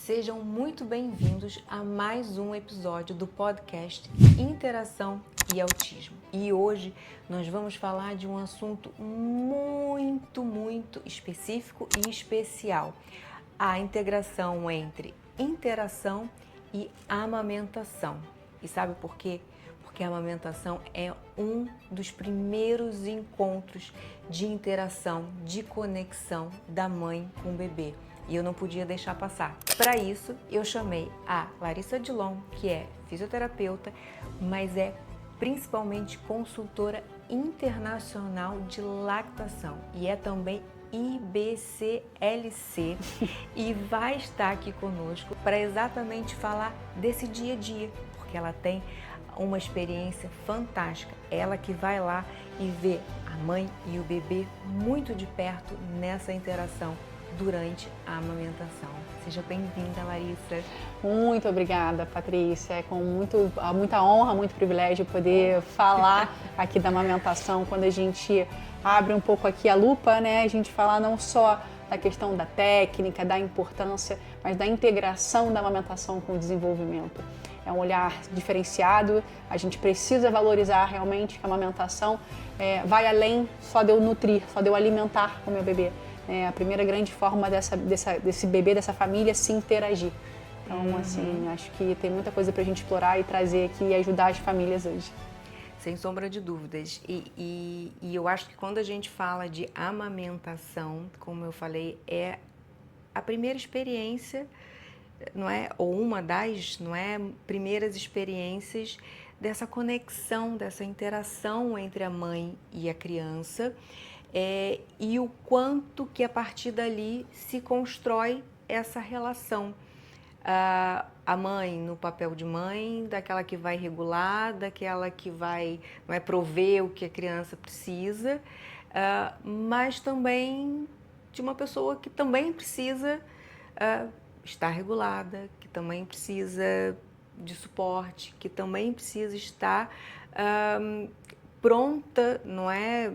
Sejam muito bem-vindos a mais um episódio do podcast Interação e Autismo. E hoje nós vamos falar de um assunto muito específico e especial: a integração entre interação e amamentação. E sabe por quê? Porque a amamentação é um dos primeiros encontros de interação, de conexão da mãe com o bebê. E eu não podia deixar passar. Para isso, eu chamei a Larissa Dilon, que é fisioterapeuta, mas é principalmente consultora internacional de lactação e é também IBCLC e vai estar aqui conosco para exatamente falar desse dia a dia, porque ela tem uma experiência fantástica. Ela que vai lá e vê a mãe e o bebê muito de perto nessa interação durante a amamentação. Seja bem-vinda, Larissa. Muito obrigada, Patrícia. É com muita honra, muito privilégio poder falar aqui da amamentação. Quando a gente abre um pouco aqui a lupa, né, a gente fala não só da questão da técnica, da importância, mas da integração da amamentação com o desenvolvimento. É um olhar diferenciado, a gente precisa valorizar realmente que a amamentação vai além só de eu nutrir, só de eu alimentar o meu bebê. É a primeira grande forma desse bebê, dessa família se interagir. Então, assim, acho que tem muita coisa para a gente explorar e trazer aqui e ajudar as famílias hoje. Sem sombra de dúvidas. E eu acho que quando a gente fala de amamentação, como eu falei, é a primeira experiência, não é? Ou uma das, não é? Primeiras experiências dessa conexão, dessa interação entre a mãe e a criança. E o quanto que a partir dali se constrói essa relação. A mãe no papel de mãe, daquela que vai regular, daquela que vai, não é, prover o que a criança precisa, mas também de uma pessoa que também precisa estar regulada, que também precisa de suporte, que também precisa estar pronta, não é,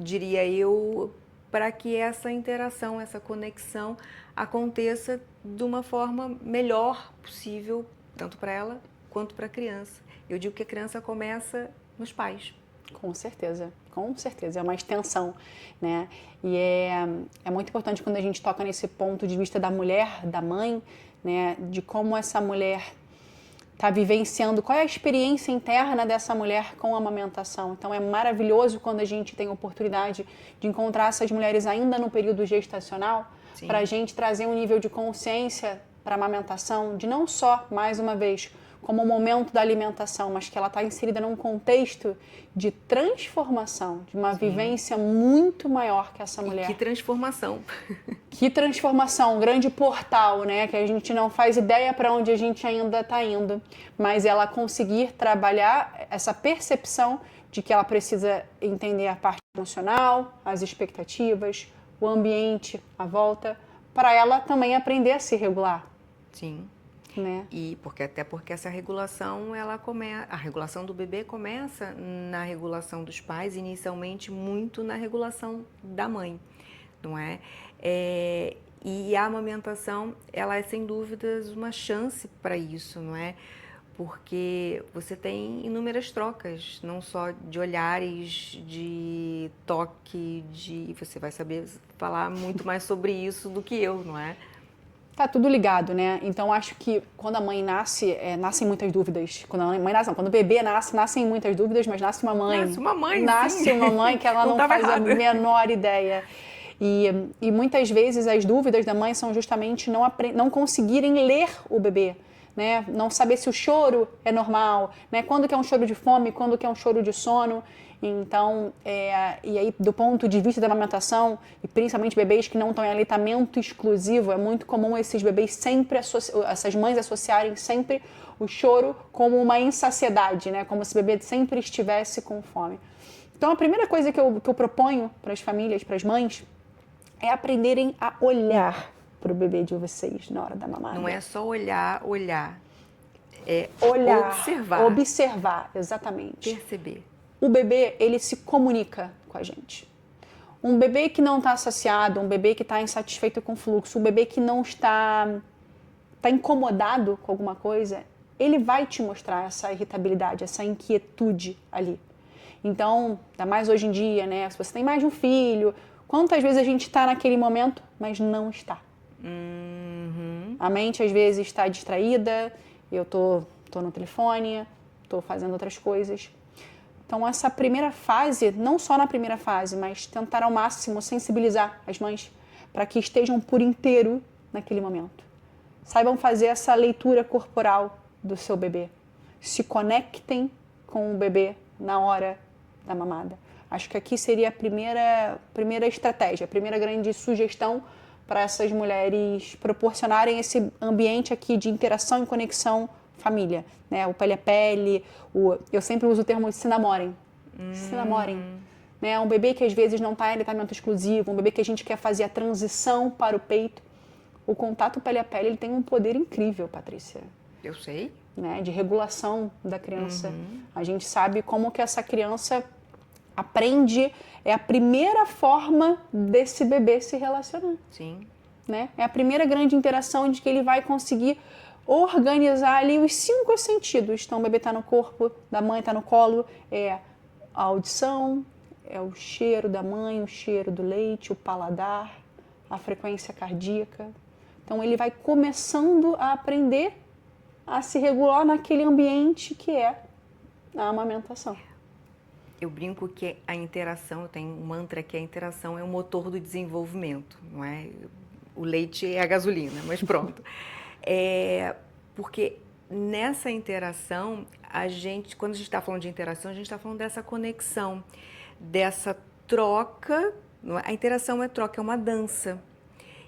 diria eu, para que essa interação, essa conexão aconteça de uma forma melhor possível, tanto para ela quanto para a criança. Eu digo que a criança começa nos pais. Com certeza, é uma extensão, né? E é muito importante quando a gente toca nesse ponto de vista da mulher, da mãe, né? De como essa mulher está vivenciando, qual é a experiência interna dessa mulher com a amamentação. Então é maravilhoso quando a gente tem a oportunidade de encontrar essas mulheres ainda no período gestacional, para a gente trazer um nível de consciência para a amamentação, de não só, mais uma vez, como o momento da alimentação, mas que ela está inserida num contexto de transformação, de uma vivência muito maior que essa mulher. E que transformação! Que transformação, um grande portal, né? Que a gente não faz ideia para onde a gente ainda está indo, mas ela conseguir trabalhar essa percepção de que ela precisa entender a parte emocional, as expectativas, o ambiente, a volta, para ela também aprender a se regular. Sim. Né? E até porque essa regulação, a regulação do bebê começa na regulação dos pais, inicialmente muito na regulação da mãe, não é? E a amamentação, ela é sem dúvidas uma chance para isso, não é? Porque você tem inúmeras trocas, não só de olhares, de toque, você vai saber falar muito mais sobre isso do que eu, não é? Tá tudo ligado, né? Então acho que quando a mãe nasce, nascem muitas dúvidas. Quando a mãe nasce, não, quando o bebê nasce, nascem muitas dúvidas, mas nasce uma mãe. Nasce uma mãe, nasce sim. uma mãe que ela não faz errado. A menor ideia. E muitas vezes as dúvidas da mãe são justamente não conseguirem ler o bebê, né? Não saber se o choro é normal, né? Quando que é um choro de fome, quando que é um choro de sono. Então, e aí do ponto de vista da amamentação, e principalmente bebês que não estão em aleitamento exclusivo, é muito comum esses bebês sempre, essas mães associarem sempre o choro como uma insaciedade, né? Como se o bebê sempre estivesse com fome. Então, a primeira coisa que eu proponho para as famílias, para as mães, é aprenderem a olhar para o bebê de vocês na hora da mamada. Não é só olhar. É olhar, observar, exatamente. perceber. O bebê, ele se comunica com a gente. Um bebê que não está saciado, um bebê que está insatisfeito com o fluxo, um bebê que não está está incomodado com alguma coisa, ele vai te mostrar essa irritabilidade, essa inquietude ali. Então, ainda mais hoje em dia, né? Se você tem mais de um filho, quantas vezes a gente está naquele momento, mas não está. A mente às vezes está distraída, eu tô no telefone, tô fazendo outras coisas. Então essa primeira fase, não só na primeira fase, mas tentar ao máximo sensibilizar as mães para que estejam por inteiro naquele momento. Saibam fazer essa leitura corporal do seu bebê. Se conectem com o bebê na hora da mamada. Acho que aqui seria a primeira estratégia, a primeira grande sugestão para essas mulheres proporcionarem esse ambiente aqui de interação e conexão família, né? O pele a pele, eu sempre uso o termo se namorem. Se namorem. Né? Um bebê que às vezes não está em aleitamento exclusivo, um bebê que a gente quer fazer a transição para o peito. O contato pele a pele ele tem um poder incrível, Patrícia. Eu sei. Né? De regulação da criança. A gente sabe como que essa criança aprende, é a primeira forma desse bebê se relacionar. Sim. Né? É a primeira grande interação de que ele vai conseguir organizar ali os 5 sentidos. Então o bebê está no corpo da mãe, está no colo, é a audição, é o cheiro da mãe, o cheiro do leite, o paladar, a frequência cardíaca. Então ele vai começando a aprender a se regular naquele ambiente que é a amamentação. Eu brinco que a interação, eu tenho um mantra que a interação é o motor do desenvolvimento, não é? O leite é a gasolina, mas pronto. Porque nessa interação, quando a gente está falando de interação, a gente está falando dessa conexão, dessa troca. Não é? A interação é troca, é uma dança.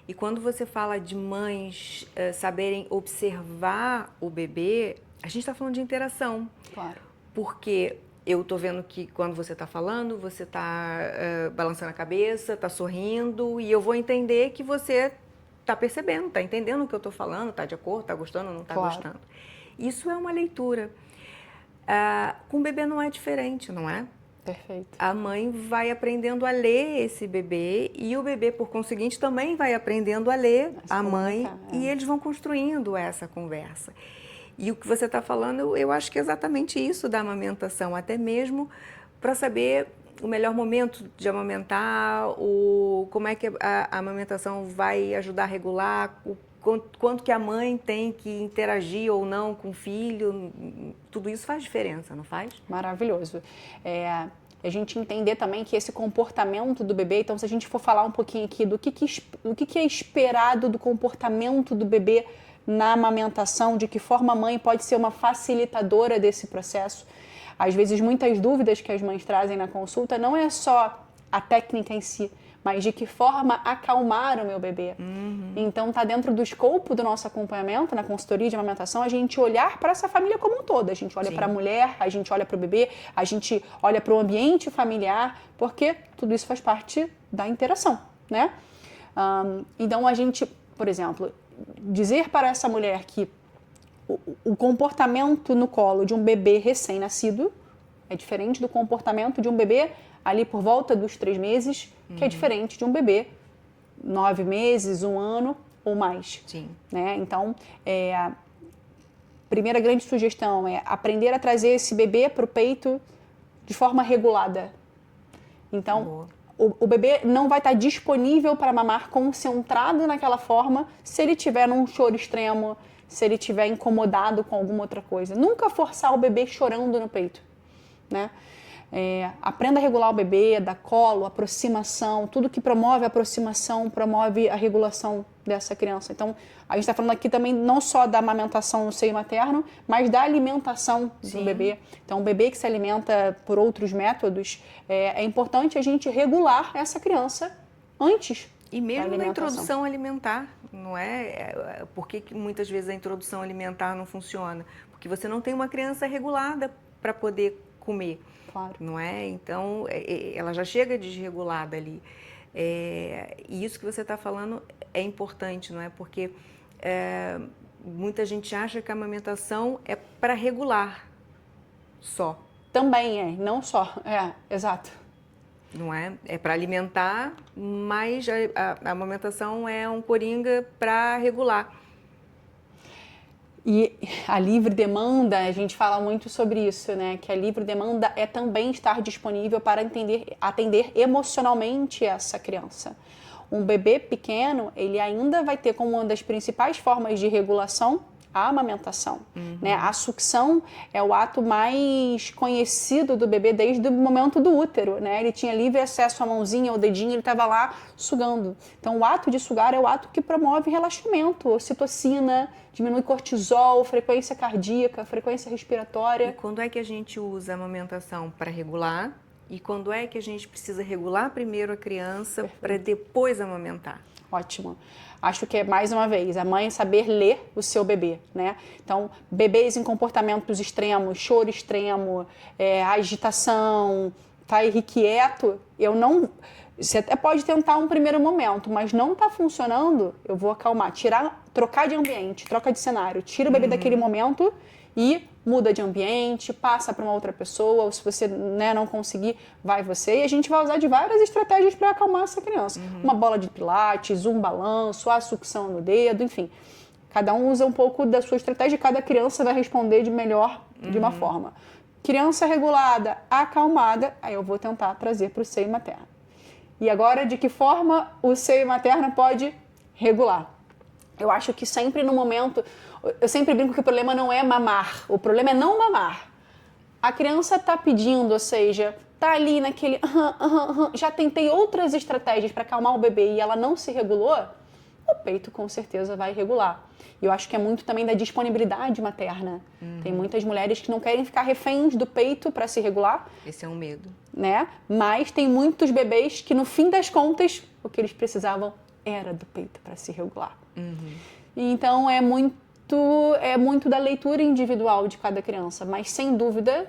E quando você fala de mães saberem observar o bebê, a gente está falando de interação. Claro. Porque eu estou vendo que quando você está falando, você está balançando a cabeça, está sorrindo, e eu vou entender que você está percebendo, está entendendo o que eu estou falando, está de acordo, está gostando ou não está gostando. Isso é uma leitura. Com o bebê não é diferente, não é? Perfeito. A mãe vai aprendendo a ler esse bebê e o bebê, por conseguinte, também vai aprendendo a ler a mãe e eles vão construindo essa conversa. E o que você está falando, eu acho que é exatamente isso da amamentação, até mesmo para saber o melhor momento de amamentar, como é que a amamentação vai ajudar a regular, quanto que a mãe tem que interagir ou não com o filho, tudo isso faz diferença, não faz? Maravilhoso. A gente entender também que esse comportamento do bebê, então se a gente for falar um pouquinho aqui do que é esperado do comportamento do bebê na amamentação, de que forma a mãe pode ser uma facilitadora desse processo. Às vezes, muitas dúvidas que as mães trazem na consulta não é só a técnica em si, mas de que forma acalmar o meu bebê. Então, está dentro do escopo do nosso acompanhamento, na consultoria de amamentação, a gente olhar para essa família como um todo. A gente olha para a mulher, a gente olha para o bebê, a gente olha para o ambiente familiar, porque tudo isso faz parte da interação, né? Então, a gente, por exemplo, dizer para essa mulher que o comportamento no colo de um bebê recém-nascido é diferente do comportamento de um bebê ali por volta dos 3 meses, que é diferente de um bebê 9 meses, 1 ano ou mais. Sim. Né? Então, a primeira grande sugestão é aprender a trazer esse bebê para o peito de forma regulada. Então, o bebê não vai estar disponível para mamar concentrado naquela forma se ele tiver num choro extremo, se ele estiver incomodado com alguma outra coisa. Nunca forçar o bebê chorando no peito, né? Aprenda a regular o bebê, dar colo, aproximação, tudo que promove a aproximação promove a regulação dessa criança. Então, a gente está falando aqui também não só da amamentação no seio materno, mas da alimentação do bebê. Então, o bebê que se alimenta por outros métodos, é importante a gente regular essa criança antes. E mesmo na introdução alimentar, não é? Por que muitas vezes a introdução alimentar não funciona? Porque você não tem uma criança regulada para poder comer. Claro. Não é? Então, ela já chega desregulada ali. E isso que você está falando é importante, não é? Porque muita gente acha que a amamentação é para regular só. Também não só. Exato. Não é? É para alimentar, mas a amamentação é um coringa para regular. E a livre demanda, a gente fala muito sobre isso, né? Que a livre demanda é também estar disponível para atender emocionalmente essa criança. Um bebê pequeno, ele ainda vai ter como uma das principais formas de regulação a amamentação, né? A sucção é o ato mais conhecido do bebê desde o momento do útero, né? Ele tinha livre acesso à mãozinha, ao dedinho, ele estava lá sugando. Então, o ato de sugar é o ato que promove relaxamento, ocitocina, diminui cortisol, frequência cardíaca, frequência respiratória. E quando é que a gente usa a amamentação para regular? E quando é que a gente precisa regular primeiro a criança para depois amamentar? Ótimo. Acho que é, mais uma vez, a mãe saber ler o seu bebê, né? Então, bebês em comportamentos extremos, choro extremo, agitação, tá irrequieto, você até pode tentar um primeiro momento, mas não tá funcionando, eu vou acalmar, trocar de ambiente, troca de cenário, tira o bebê daquele momento e muda de ambiente, passa para uma outra pessoa, ou se você, né, não conseguir, vai você. E a gente vai usar de várias estratégias para acalmar essa criança. Uma bola de pilates, um balanço, a sucção no dedo, enfim. Cada um usa um pouco da sua estratégia e cada criança vai responder de melhor, de uma forma. Criança regulada, acalmada, aí eu vou tentar trazer para o seio materno. E agora, de que forma o seio materno pode regular? Eu acho que sempre no momento... Eu sempre brinco que o problema não é mamar, o problema é não mamar. A criança está pedindo, ou seja, está ali naquele... já tentei outras estratégias para acalmar o bebê e ela não se regulou, o peito com certeza vai regular. E eu acho que é muito também da disponibilidade materna. Tem muitas mulheres que não querem ficar reféns do peito para se regular. Esse é um medo. Né? Mas tem muitos bebês que, no fim das contas, o que eles precisavam era do peito para se regular. Então, é muito da leitura individual de cada criança, mas sem dúvida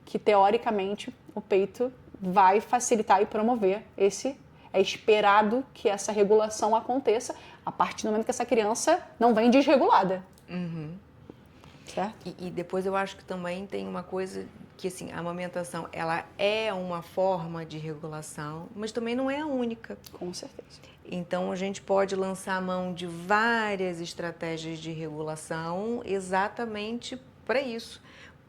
que, teoricamente, o peito vai facilitar e promover é esperado que essa regulação aconteça a partir do momento que essa criança não vem desregulada. Certo? E depois eu acho que também tem uma coisa que, assim, a amamentação, ela é uma forma de regulação, mas também não é a única. Com certeza. Então, a gente pode lançar a mão de várias estratégias de regulação exatamente para isso,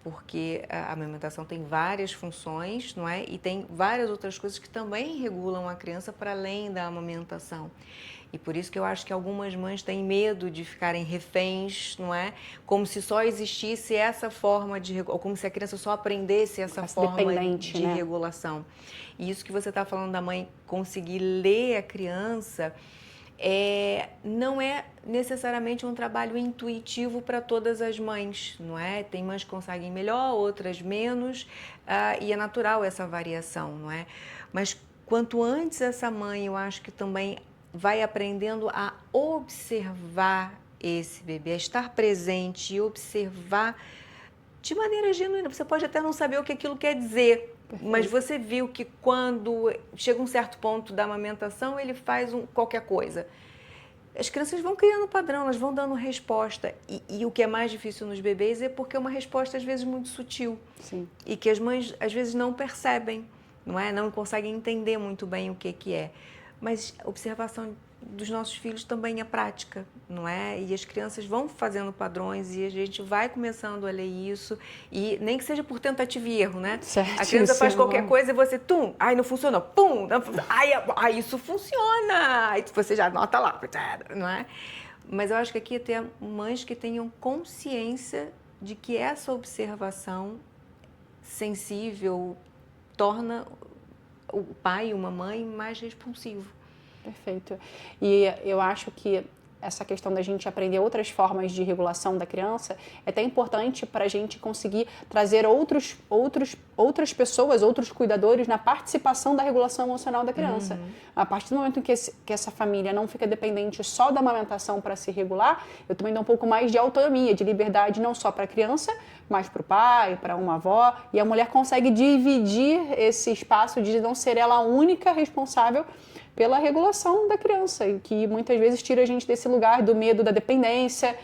porque a amamentação tem várias funções, não é? E tem várias outras coisas que também regulam a criança para além da amamentação. E por isso que eu acho que algumas mães têm medo de ficarem reféns, não é? Como se só existisse essa forma de... ou como se a criança só aprendesse essa forma de regulação. E isso que você está falando da mãe conseguir ler a criança, não é necessariamente um trabalho intuitivo para todas as mães, não é? Tem mães que conseguem melhor, outras menos, e é natural essa variação, não é? Mas quanto antes essa mãe, eu acho que também vai aprendendo a observar esse bebê, a estar presente e observar de maneira genuína. Você pode até não saber o que aquilo quer dizer, mas você viu que quando chega um certo ponto da amamentação, ele faz qualquer coisa. As crianças vão criando padrão, elas vão dando resposta. E o que é mais difícil nos bebês é porque é uma resposta, às vezes, muito sutil. Sim. E que as mães, às vezes, não percebem, não é? Não conseguem entender muito bem o que é. Mas a observação dos nossos filhos também é prática, não é? E as crianças vão fazendo padrões e a gente vai começando a ler isso, e nem que seja por tentativa e erro, né? A criança faz qualquer coisa e você, não funcionou, pum, ai, isso funciona, aí você já anota lá, não é? Mas eu acho que aqui tem mães que tenham consciência de que essa observação sensível torna o pai e uma mãe mais responsivo. Perfeito. E eu acho que essa questão da gente aprender outras formas de regulação da criança é até importante para a gente conseguir trazer outras pessoas, outros cuidadores na participação da regulação emocional da criança. A partir do momento que essa família não fica dependente só da amamentação para se regular, eu também dou um pouco mais de autonomia, de liberdade, não só para a criança, mas para o pai, para uma avó, e a mulher consegue dividir esse espaço de não ser ela a única responsável pela regulação da criança, e que muitas vezes tira a gente desse lugar do medo da dependência,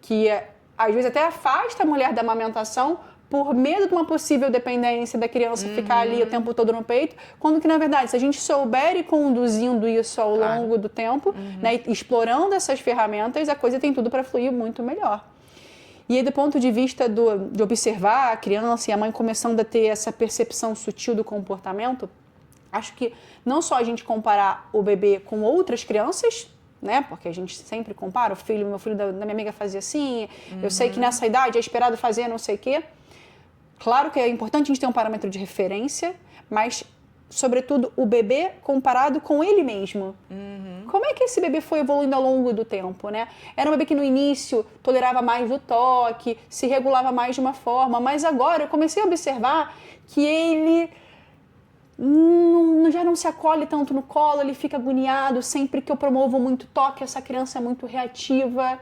que às vezes até afasta a mulher da amamentação por medo de uma possível dependência da criança ficar ali o tempo todo no peito, quando que, na verdade, se a gente souber ir conduzindo isso ao longo do tempo, né, explorando essas ferramentas, a coisa tem tudo para fluir muito melhor. E aí, do ponto de vista de observar a criança e a mãe começando a ter essa percepção sutil do comportamento, acho que não só a gente comparar o bebê com outras crianças, né? Porque a gente sempre compara, meu filho da minha amiga fazia assim, eu sei que nessa idade é esperado fazer não sei o quê. Claro que é importante a gente ter um parâmetro de referência, mas, sobretudo, o bebê comparado com ele mesmo. Como é que esse bebê foi evoluindo ao longo do tempo, né? Era um bebê que no início tolerava mais o toque, se regulava mais de uma forma, mas agora eu comecei a observar que ele já não se acolhe tanto no colo, ele fica agoniado sempre que eu promovo muito toque, essa criança é muito reativa,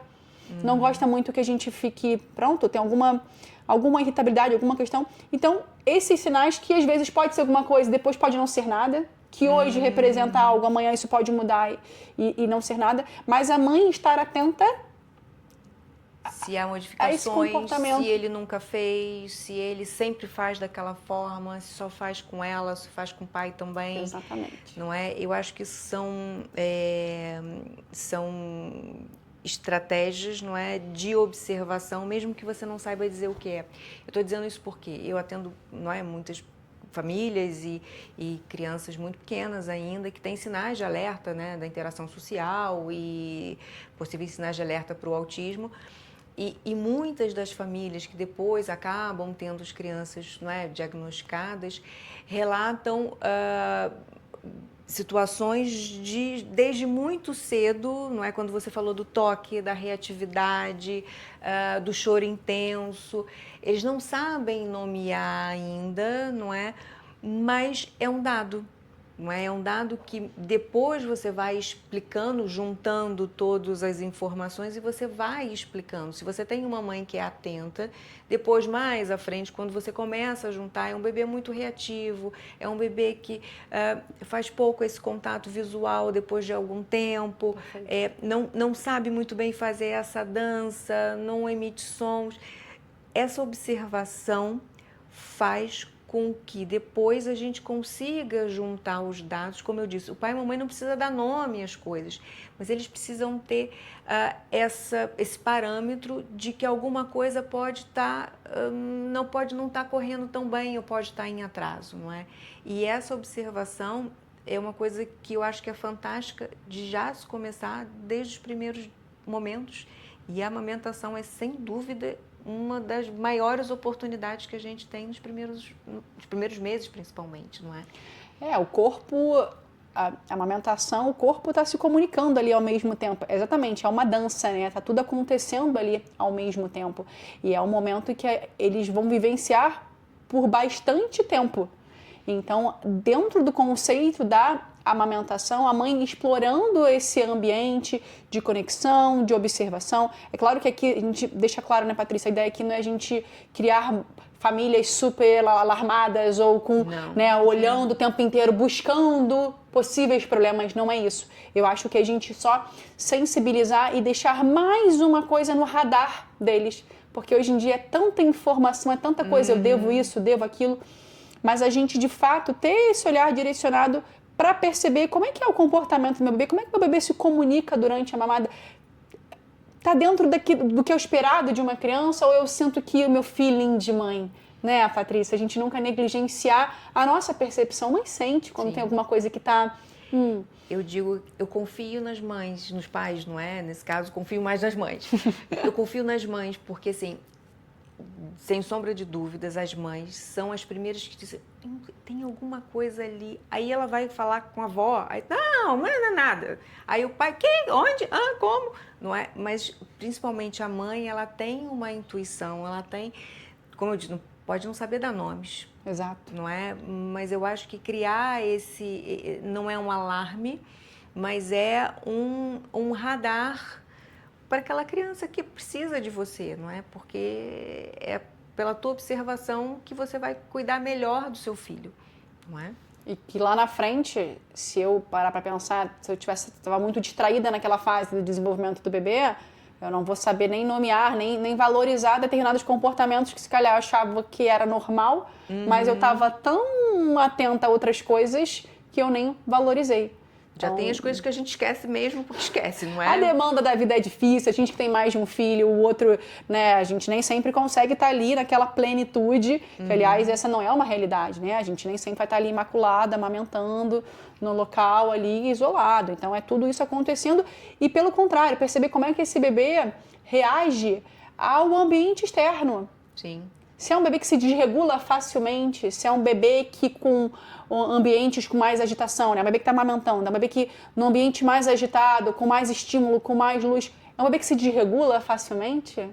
não gosta muito que a gente fique, pronto, tem alguma irritabilidade, alguma questão. Então, esses sinais que às vezes pode ser alguma coisa, depois pode não ser nada, que hoje representa algo, amanhã isso pode mudar e não ser nada, mas a mãe estar atenta se há modificações, comportamento. se ele nunca fez, se ele sempre faz daquela forma, se só faz com ela, se faz com o pai também. Exatamente. Não é? Eu acho que são estratégias, não é, de observação, mesmo que você não saiba dizer o que é. Eu estou dizendo isso porque eu atendo, não é, muitas famílias e crianças muito pequenas ainda que têm sinais de alerta, né, da interação social e possíveis sinais de alerta para o autismo. E muitas das famílias que depois acabam tendo as crianças, não é, diagnosticadas relatam situações desde muito cedo, não é? Quando você falou do toque, da reatividade, do choro intenso, eles não sabem nomear ainda, não é? Mas é um dado, não é? É um dado que depois você vai explicando, juntando todas as informações e você vai explicando. Se você tem uma mãe que é atenta, depois, mais à frente, quando você começa a juntar, é um bebê muito reativo, é um bebê que faz pouco esse contato visual depois de algum tempo, não sabe muito bem fazer essa dança, não emite sons. Essa observação faz com que depois a gente consiga juntar os dados. Como eu disse, o pai e a mamãe não precisam dar nome às coisas, mas eles precisam ter esse parâmetro de que alguma coisa pode estar, não estar correndo tão bem ou pode estar em atraso, não é? E essa observação é uma coisa que eu acho que é fantástica de já se começar desde os primeiros momentos, e a amamentação é, sem dúvida, uma das maiores oportunidades que a gente tem nos primeiros meses, principalmente, não é? O corpo, a amamentação, o corpo está se comunicando ali ao mesmo tempo. Exatamente, é uma dança, né? Tá tudo acontecendo ali ao mesmo tempo. E é um momento que eles vão vivenciar por bastante tempo. Então, dentro do conceito da amamentação, a mãe explorando esse ambiente de conexão, de observação. É claro que aqui a gente deixa claro, né, Patrícia, a ideia aqui não é a gente criar famílias super alarmadas ou com, né, olhando o tempo inteiro, buscando possíveis problemas, não é isso. Eu acho que a gente só sensibilizar e deixar mais uma coisa no radar deles, porque hoje em dia é tanta informação, é tanta coisa, eu devo isso, devo aquilo, mas a gente, de fato, ter esse olhar direcionado para perceber como é que é o comportamento do meu bebê, como é que o meu bebê se comunica durante a mamada. Está dentro do que é o esperado de uma criança ou eu sinto que o meu feeling de mãe, né, Patrícia? A gente nunca negligenciar a nossa percepção. Mãe sente quando tem alguma coisa que está... Eu digo, eu confio nas mães, nos pais, não é? Nesse caso, confio mais nas mães. Eu confio nas mães porque, assim, sem sombra de dúvidas, as mães são as primeiras que dizem, tem alguma coisa ali. Aí ela vai falar com a avó, aí, não é nada. Aí o pai, quem? Onde? Como? Não é? Mas, principalmente a mãe, ela tem uma intuição, ela tem, como eu disse, pode não saber dar nomes. Exato. Não é? Mas eu acho que criar esse, não é um alarme, mas é um radar para aquela criança que precisa de você, não é? Porque é pela tua observação que você vai cuidar melhor do seu filho, não é? E que lá na frente, se eu parar para pensar, se eu estava muito distraída naquela fase do desenvolvimento do bebê, eu não vou saber nem nomear, nem valorizar determinados comportamentos que se calhar eu achava que era normal, mas eu estava tão atenta a outras coisas que eu nem valorizei. Já tem as coisas que a gente esquece mesmo porque esquece, não é? A demanda da vida é difícil, a gente que tem mais de um filho, o outro, né, a gente nem sempre consegue estar ali naquela plenitude, que aliás essa não é uma realidade, né? A gente nem sempre vai estar ali imaculada, amamentando no local ali isolado. Então é tudo isso acontecendo e pelo contrário, perceber como é que esse bebê reage ao ambiente externo. Sim. Se é um bebê que se desregula facilmente, se é um bebê que com ambientes com mais agitação, né? Um bebê que está amamentando, é um bebê que no ambiente mais agitado, com mais estímulo, com mais luz, é um bebê que se desregula facilmente?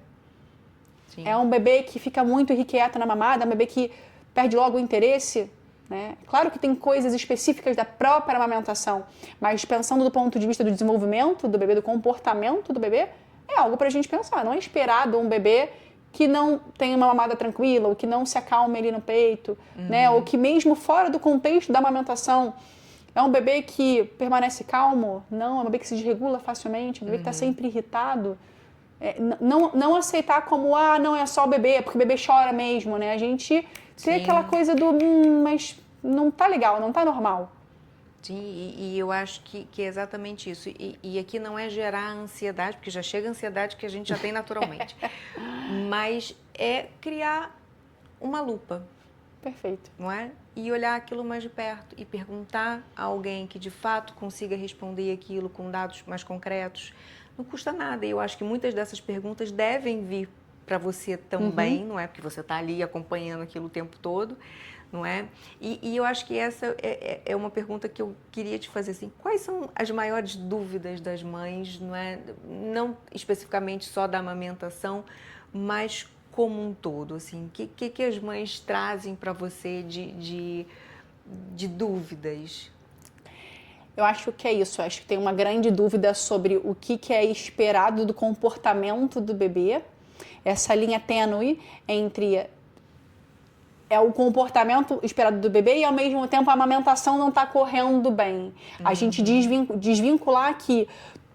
Sim. É um bebê que fica muito irrequieto na mamada, é um bebê que perde logo o interesse, né? Claro que tem coisas específicas da própria amamentação, mas pensando do ponto de vista do desenvolvimento do bebê, do comportamento do bebê, é algo para a gente pensar. Não é esperado um bebê que não tenha uma mamada tranquila, ou que não se acalme ali no peito, né? Ou que mesmo fora do contexto da amamentação, é um bebê que permanece calmo? Não, é um bebê que se desregula facilmente, é um bebê que está sempre irritado. Não aceitar como, não é só o bebê, é porque o bebê chora mesmo, né? A gente tem aquela coisa do, mas não tá legal, não tá normal. Sim, e eu acho que é exatamente isso. E aqui não é gerar ansiedade, porque já chega a ansiedade que a gente já tem naturalmente. Mas é criar uma lupa. Perfeito. Não é? E olhar aquilo mais de perto e perguntar a alguém que de fato consiga responder aquilo com dados mais concretos. Não custa nada. E eu acho que muitas dessas perguntas devem vir para você também, não é? Porque você está ali acompanhando aquilo o tempo todo. Não é? E eu acho que essa é uma pergunta que eu queria te fazer, assim, quais são as maiores dúvidas das mães, não é? Não especificamente só da amamentação, mas como um todo, assim, que as mães trazem para você de dúvidas? Eu acho que é isso, eu acho que tem uma grande dúvida sobre o que é esperado do comportamento do bebê, essa linha tênue entre o comportamento esperado do bebê e, ao mesmo tempo, a amamentação não está correndo bem. A gente desvincular que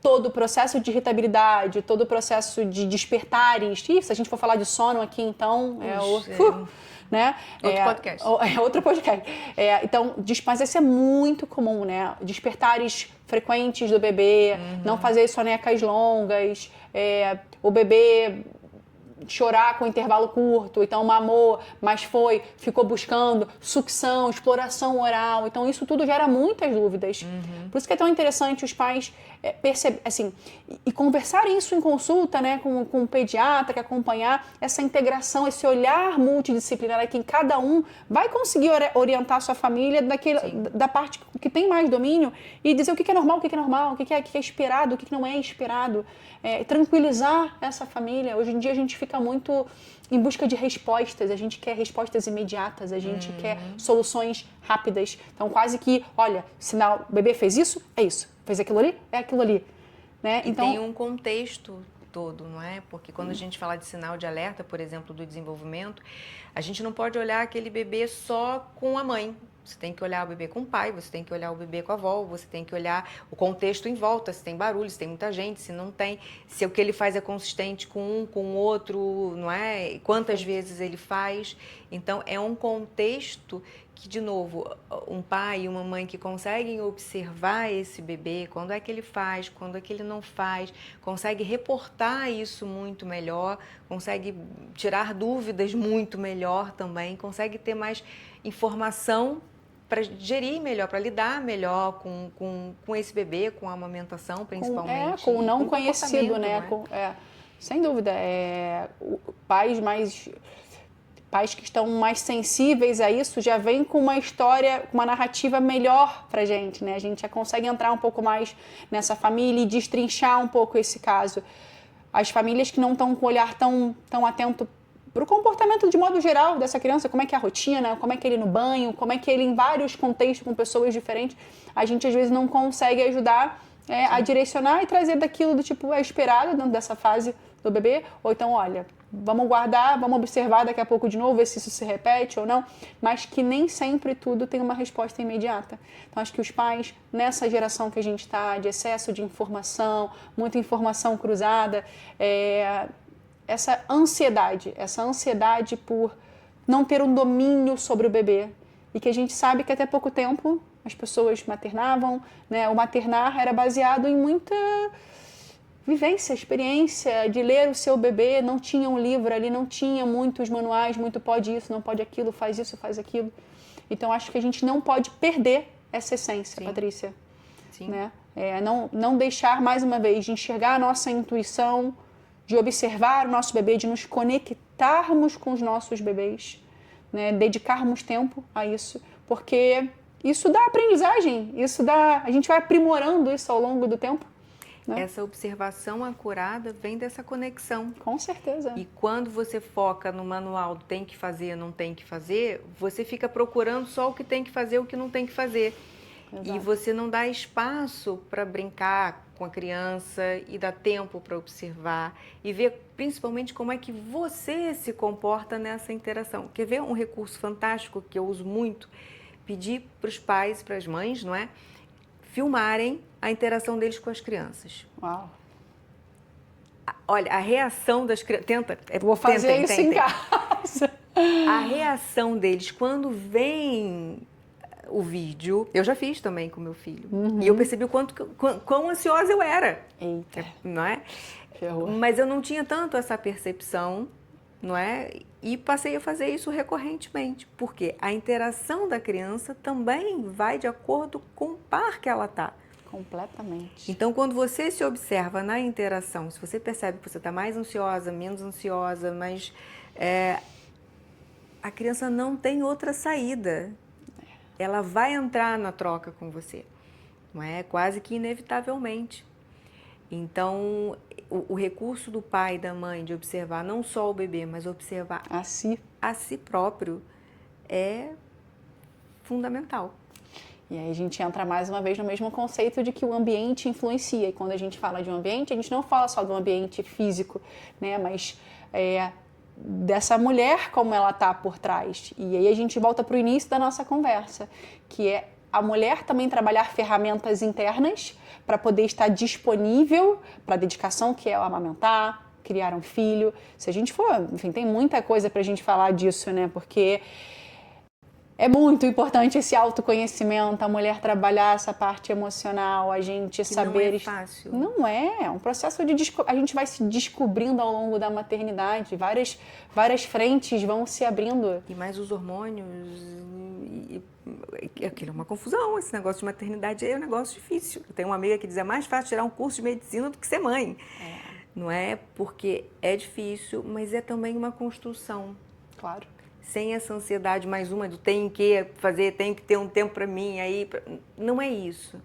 todo o processo de irritabilidade, todo o processo de despertares, se a gente for falar de sono aqui, então, né? Outro podcast. Outro podcast. Então, mas isso é muito comum, né? Despertares frequentes do bebê, não fazer sonecas longas, o bebê chorar com intervalo curto, então mamou, mas ficou buscando sucção, exploração oral, então isso tudo gera muitas dúvidas. Por isso que é tão interessante os pais perceber, assim, e conversarem isso em consulta, né, com o pediatra, que acompanhar essa integração, esse olhar multidisciplinar, que cada um vai conseguir orientar a sua família da parte que tem mais domínio e dizer o que é normal, o que é normal, o que é esperado, o que não é esperado. Tranquilizar essa família. Hoje em dia a gente fica muito em busca de respostas, a gente quer respostas imediatas, a gente quer soluções rápidas. Então quase que, olha, sinal, o bebê fez isso, é isso. Fez aquilo ali, é aquilo ali. Né? E então, tem um contexto todo, não é? Porque quando a gente fala de sinal de alerta, por exemplo, do desenvolvimento, a gente não pode olhar aquele bebê só com a mãe. Você tem que olhar o bebê com o pai, você tem que olhar o bebê com a avó, você tem que olhar o contexto em volta, se tem barulho, se tem muita gente, se não tem, se o que ele faz é consistente com um, com o outro, não é? E quantas vezes ele faz. Então, é um contexto que, de novo, um pai e uma mãe que conseguem observar esse bebê, quando é que ele faz, quando é que ele não faz, consegue reportar isso muito melhor, consegue tirar dúvidas muito melhor também, consegue ter mais informação para gerir melhor, para lidar melhor com esse bebê, com a amamentação principalmente. Com o não conhecido, né? Sem dúvida. Pais que estão mais sensíveis a isso já vêm com uma história, com uma narrativa melhor pra gente, né? A gente já consegue entrar um pouco mais nessa família e destrinchar um pouco esse caso. As famílias que não estão com o olhar tão atento para o comportamento de modo geral dessa criança, como é que é a rotina, como é que ele no banho, como é que ele em vários contextos com pessoas diferentes, a gente às vezes não consegue ajudar a direcionar e trazer daquilo do tipo esperado dentro dessa fase do bebê, ou então, olha, vamos guardar, vamos observar daqui a pouco de novo, ver se isso se repete ou não, mas que nem sempre tudo tem uma resposta imediata. Então, acho que os pais, nessa geração que a gente está, de excesso de informação, muita informação cruzada, essa ansiedade por não ter um domínio sobre o bebê, e que a gente sabe que até pouco tempo as pessoas maternavam, né? O maternar era baseado em muita vivência, experiência de ler o seu bebê, não tinha um livro ali, não tinha muitos manuais, muito pode isso, não pode aquilo, faz isso, faz aquilo. Então, acho que a gente não pode perder essa essência, Sim. Patrícia. Sim. Né? Não deixar, mais uma vez, de enxergar a nossa intuição, de observar o nosso bebê, de nos conectarmos com os nossos bebês, né? Dedicarmos tempo a isso, porque isso dá aprendizagem, a gente vai aprimorando isso ao longo do tempo. Né? Essa observação acurada vem dessa conexão. Com certeza. E quando você foca no manual do tem que fazer, não tem que fazer, você fica procurando só o que tem que fazer, o que não tem que fazer. Exato. E você não dá espaço para brincar com a criança e dá tempo para observar e ver principalmente como é que você se comporta nessa interação. Quer ver um recurso fantástico que eu uso muito? Pedir para os pais, para as mães, não é? Filmarem a interação deles com as crianças. Uau! Olha, a reação das crianças... Vou fazer isso em casa. A reação deles quando vem o vídeo... Eu já fiz também com meu filho. Uhum. E eu percebi o quão ansiosa eu era. Eita. Não é? Ferrou. Mas eu não tinha tanto essa percepção, não é? E passei a fazer isso recorrentemente, porque a interação da criança também vai de acordo com o par que ela está. Completamente. Então, quando você se observa na interação, se você percebe que você está mais ansiosa, menos ansiosa, mas a criança não tem outra saída. Ela vai entrar na troca com você, não é? Quase que inevitavelmente. Então, o recurso do pai e da mãe de observar não só o bebê, mas observar a si próprio é fundamental. E aí a gente entra mais uma vez no mesmo conceito de que o ambiente influencia. E quando a gente fala de um ambiente, a gente não fala só do ambiente físico, né? Mas dessa mulher como ela está por trás. E aí a gente volta para o início da nossa conversa, que é a mulher também trabalhar ferramentas internas para poder estar disponível para a dedicação que é o amamentar, criar um filho. Se a gente for, enfim, tem muita coisa para a gente falar disso, né? Porque é muito importante esse autoconhecimento, a mulher trabalhar essa parte emocional, a gente saber... Não é fácil. Não é um processo de... A gente vai se descobrindo ao longo da maternidade, várias frentes vão se abrindo. E mais os hormônios... Aquilo é uma confusão, esse negócio de maternidade é um negócio difícil. Eu tenho uma amiga que diz, é mais fácil tirar um curso de medicina do que ser mãe. Não é? Porque é difícil, mas é também uma construção. Claro. Sem essa ansiedade mais uma do tem que fazer, tem que ter um tempo para mim, não é isso.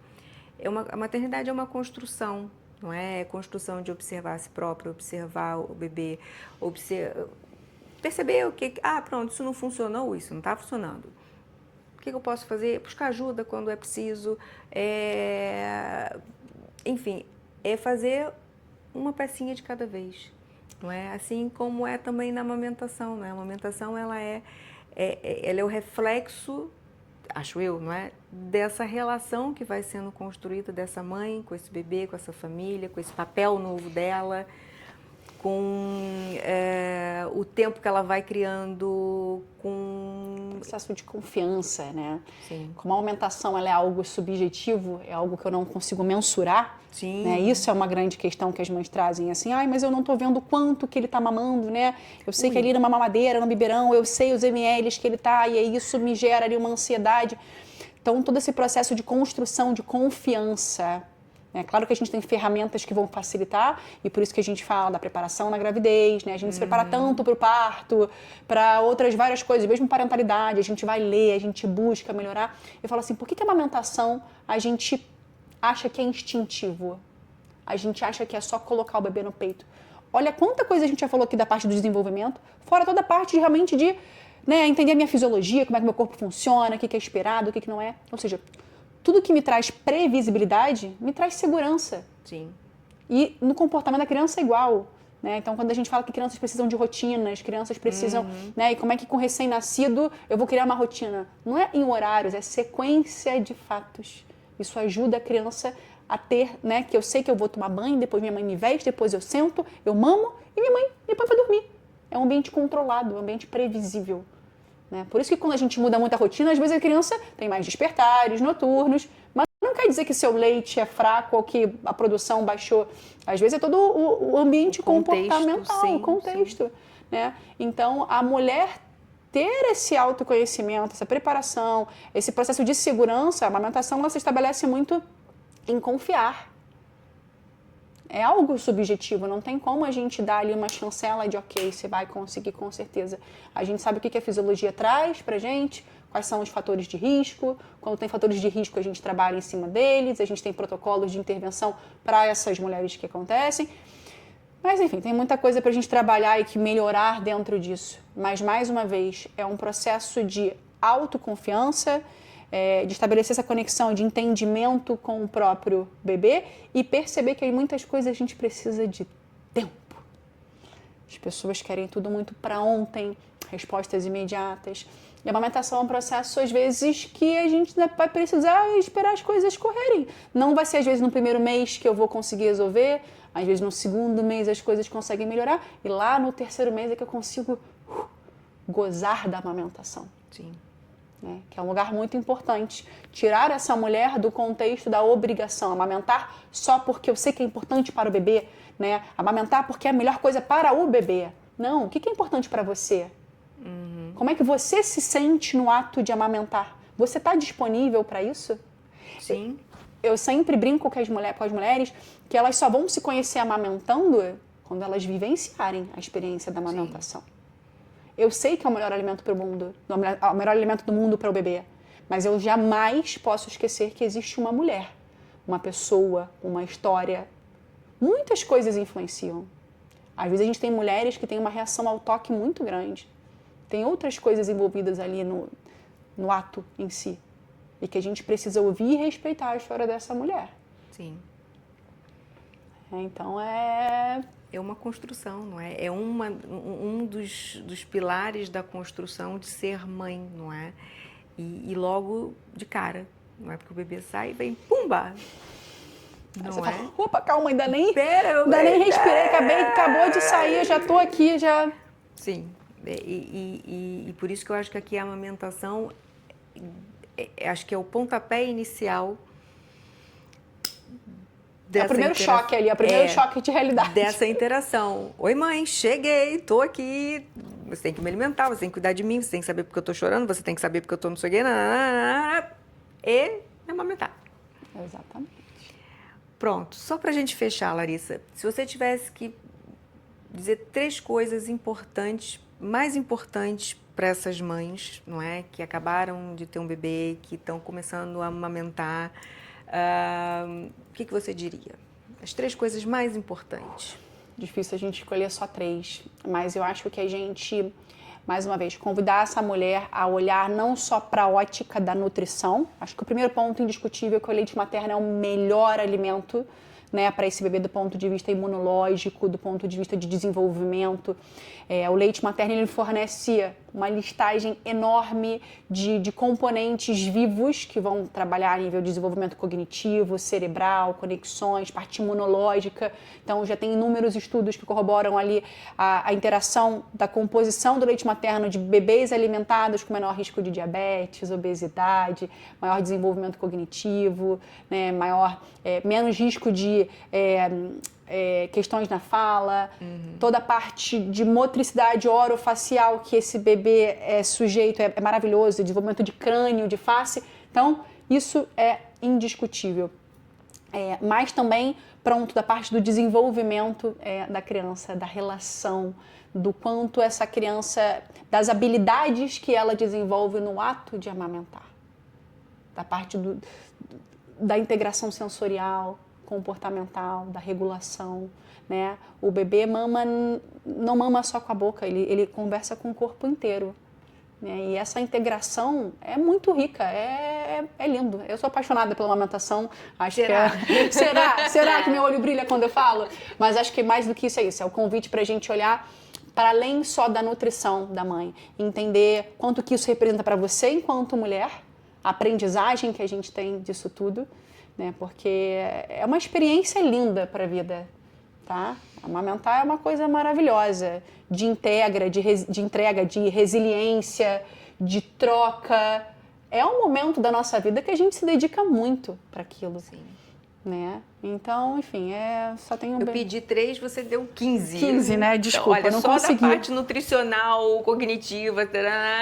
A maternidade é uma construção, não é? É construção de observar a si próprio, observar o bebê, perceber o que... pronto, isso não funcionou, isso não está funcionando. O que eu posso fazer? Buscar ajuda quando é preciso. Enfim, é fazer uma pecinha de cada vez. Não é? Assim como é também na amamentação, né? A amamentação ela é o reflexo, acho eu, não é? Dessa relação que vai sendo construída dessa mãe com esse bebê, com essa família, com esse papel novo dela, com o tempo que ela vai criando, com... processo de confiança, né? Sim. Como a amamentação ela é algo subjetivo, é algo que eu não consigo mensurar. Sim. Né? Isso é uma grande questão que as mães trazem, assim, mas eu não tô vendo quanto que ele tá mamando, né? Eu sei que ali numa mamadeira, no biberão, eu sei os ml que ele tá, e aí isso me gera ali uma ansiedade. Então, todo esse processo de construção de confiança. Claro que a gente tem ferramentas que vão facilitar, e por isso que a gente fala da preparação na gravidez, né? A gente se prepara tanto para o parto, para outras várias coisas, mesmo parentalidade, a gente vai ler, a gente busca melhorar. Eu falo assim, por que a amamentação a gente acha que é instintivo? A gente acha que é só colocar o bebê no peito. Olha quanta coisa a gente já falou aqui da parte do desenvolvimento, fora toda a parte realmente de entender a minha fisiologia, como é que meu corpo funciona, o que é esperado, o que não é. Ou seja, tudo que me traz previsibilidade, me traz segurança. Sim. E no comportamento da criança é igual. Né? Então, quando a gente fala que crianças precisam de rotinas, crianças precisam... E como é que com recém-nascido eu vou criar uma rotina? Não é em horários, é sequência de fatos. Isso ajuda a criança a ter, que eu sei que eu vou tomar banho, depois minha mãe me veste, depois eu sento, eu mamo e minha mãe depois vai dormir. É um ambiente controlado, um ambiente previsível. né? Por isso que quando a gente muda muito a rotina, às vezes a criança tem mais despertares noturnos, mas não quer dizer que seu leite é fraco ou que a produção baixou. Às vezes é todo o ambiente comportamental, sim, o contexto, né? Então, a mulher ter esse autoconhecimento, essa preparação, esse processo de segurança, a amamentação, ela se estabelece muito em confiar. É algo subjetivo, não tem como a gente dar ali uma chancela de ok, você vai conseguir com certeza. A gente sabe o que a fisiologia traz pra gente, quais são os fatores de risco. Quando tem fatores de risco, a gente trabalha em cima deles, a gente tem protocolos de intervenção para essas mulheres que acontecem. Mas, enfim, tem muita coisa para a gente trabalhar e que melhorar dentro disso. Mas, mais uma vez, é um processo de autoconfiança, de estabelecer essa conexão de entendimento com o próprio bebê e perceber que em muitas coisas a gente precisa de tempo. As pessoas querem tudo muito para ontem, respostas imediatas. E a amamentação é um processo, às vezes, que a gente vai precisar esperar as coisas correrem. Não vai ser, às vezes, no primeiro mês que eu vou conseguir resolver. Às vezes, no segundo mês, as coisas conseguem melhorar. E lá no terceiro mês é que eu consigo gozar da amamentação. Sim. Né? Que é um lugar muito importante. Tirar essa mulher do contexto da obrigação. Amamentar só porque eu sei que é importante para o bebê. Né? Amamentar porque é a melhor coisa para o bebê. Não, o que é importante para você? Como é que você se sente no ato de amamentar? Você está disponível para isso? Sim. Eu sempre brinco com as mulheres que elas só vão se conhecer amamentando quando elas vivenciarem a experiência da amamentação. Sim. Eu sei que é o melhor alimento para o mundo, o melhor alimento do mundo para o bebê, mas eu jamais posso esquecer que existe uma mulher, uma pessoa, uma história. Muitas coisas influenciam. Às vezes a gente tem mulheres que têm uma reação ao toque muito grande. Tem outras coisas envolvidas ali no ato em si. E que a gente precisa ouvir e respeitar a história dessa mulher. Sim. Então é uma construção, não é? É um dos pilares da construção de ser mãe, não é? E logo de cara, não é? Porque o bebê sai e vem, pumba! Não você fala, opa, calma, ainda nem respirei, acabou de sair, eu já tô aqui, já... Sim. E por isso que eu acho que aqui a amamentação, acho que é o pontapé inicial dessa o primeiro choque ali, o primeiro choque de realidade. Dessa interação. Oi, mãe, cheguei, tô aqui, você tem que me alimentar, você tem que cuidar de mim, você tem que saber porque eu tô chorando, você tem que saber porque eu tô não sei o quê, e me amamentar. Exatamente. Pronto, só pra gente fechar, Larissa, se você tivesse que dizer 3 coisas importantes, mais importantes para essas mães, não é? Que acabaram de ter um bebê, que estão começando a amamentar, o que você diria? As 3 coisas mais importantes. Difícil a gente escolher só 3, mas eu acho que a gente, mais uma vez, convidar essa mulher a olhar não só para a ótica da nutrição. Acho que o primeiro ponto indiscutível é que o leite materno é o melhor alimento, né, para esse bebê do ponto de vista imunológico, do ponto de vista de desenvolvimento. O leite materno ele fornece uma listagem enorme de componentes vivos que vão trabalhar a nível de desenvolvimento cognitivo, cerebral, conexões, parte imunológica. Então, já tem inúmeros estudos que corroboram ali a interação da composição do leite materno de bebês alimentados com menor risco de diabetes, obesidade, maior desenvolvimento cognitivo, né, menos risco de questões na fala, toda a parte de motricidade orofacial que esse bebê é sujeito, é maravilhoso, desenvolvimento de crânio, de face. Então, isso é indiscutível. Mas também, pronto, da parte do desenvolvimento da criança, da relação, do quanto essa criança, das habilidades que ela desenvolve no ato de amamentar. Da parte da integração sensorial, comportamental, da regulação, né? O bebê não mama só com a boca, ele conversa com o corpo inteiro, né? E essa integração é muito rica, é lindo. Eu sou apaixonada pela amamentação, acho que será que meu olho brilha quando eu falo? Mas acho que mais do que isso é o convite para a gente olhar para além só da nutrição da mãe, entender quanto que isso representa para você enquanto mulher, a aprendizagem que a gente tem disso tudo, né? Porque é uma experiência linda para a vida, tá? Amamentar é uma coisa maravilhosa, de entrega, de resiliência, de troca. É um momento da nossa vida que a gente se dedica muito para aquilo. Sim. Né? Então, enfim, só tem um... Eu pedi 3, você deu 15. 15, né? Desculpa, então, olha, não só consegui. da parte nutricional, cognitiva,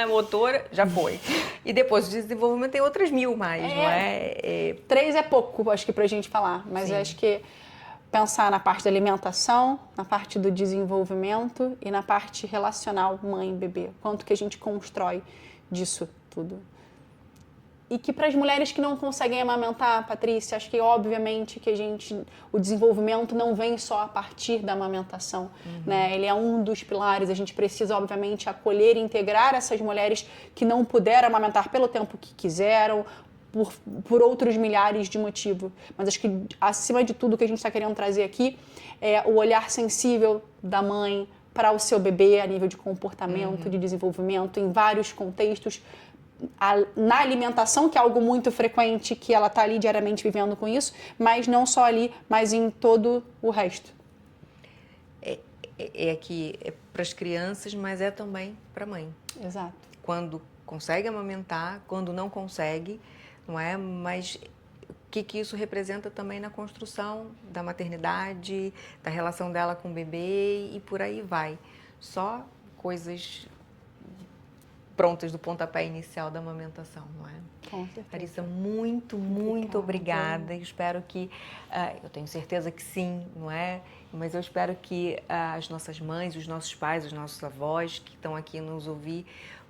motora, já foi. E depois o desenvolvimento tem outras 1000 mais, não é? 3 é pouco, acho que pra gente falar, mas Sim. acho que pensar na parte da alimentação, na parte do desenvolvimento e na parte relacional mãe e bebê. Quanto que a gente constrói disso tudo. E que para as mulheres que não conseguem amamentar, Patrícia, acho que obviamente que o desenvolvimento não vem só a partir da amamentação, né? Ele é um dos pilares, a gente precisa obviamente acolher e integrar essas mulheres que não puderam amamentar pelo tempo que quiseram, por outros milhares de motivos. Mas acho que acima de tudo o que a gente está querendo trazer aqui é o olhar sensível da mãe para o seu bebê a nível de comportamento, de desenvolvimento, em vários contextos, na alimentação, que é algo muito frequente, que ela está ali diariamente vivendo com isso, mas não só ali, mas em todo o resto. Que é para as crianças, mas é também para a mãe. Exato. Quando consegue amamentar, quando não consegue, não é? Mas o que isso representa também na construção da maternidade, da relação dela com o bebê e por aí vai. Só coisas prontas do pontapé inicial da amamentação, não é? Com certeza. Larissa, muito obrigada. Eu espero que, eu tenho certeza que sim, não é? Mas eu espero que as nossas mães, os nossos pais, os nossos avós que estão aqui nos ouvir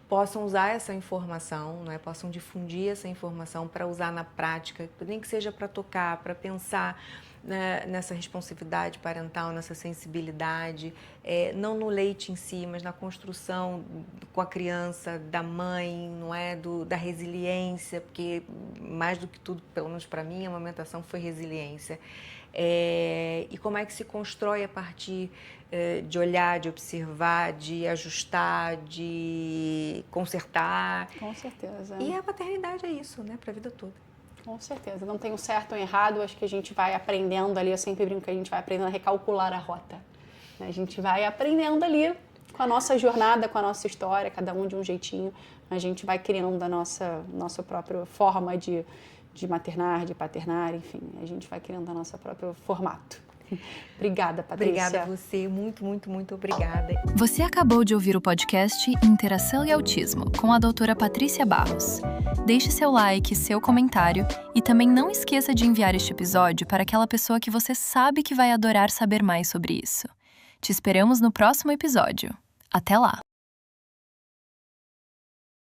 possam usar essa informação, não é? Possam difundir essa informação para usar na prática, nem que seja para tocar, para pensar nessa responsividade parental, nessa sensibilidade, não no leite em si, mas na construção com a criança, da mãe, não é? Da resiliência, porque mais do que tudo, pelo menos para mim, a amamentação foi resiliência. E como é que se constrói a partir de olhar, de observar, de ajustar, de consertar. Com certeza. E a paternidade é isso, né? Para a vida toda. Com certeza. Não tem um certo ou um errado, acho que a gente vai aprendendo ali, eu sempre brinco que a gente vai aprendendo a recalcular a rota. A gente vai aprendendo ali com a nossa jornada, com a nossa história, cada um de um jeitinho, a gente vai criando a nossa própria forma de maternar, de paternar, enfim, a gente vai criando a nossa próprio formato. Obrigada, Patrícia. Obrigada a você, muito obrigada. Você acabou de ouvir o podcast Interação e Autismo, com a doutora Patrícia Barros. Deixe seu like, seu comentário e também não esqueça de enviar este episódio para aquela pessoa que você sabe que vai adorar saber mais sobre isso. Te esperamos no próximo episódio. Até lá!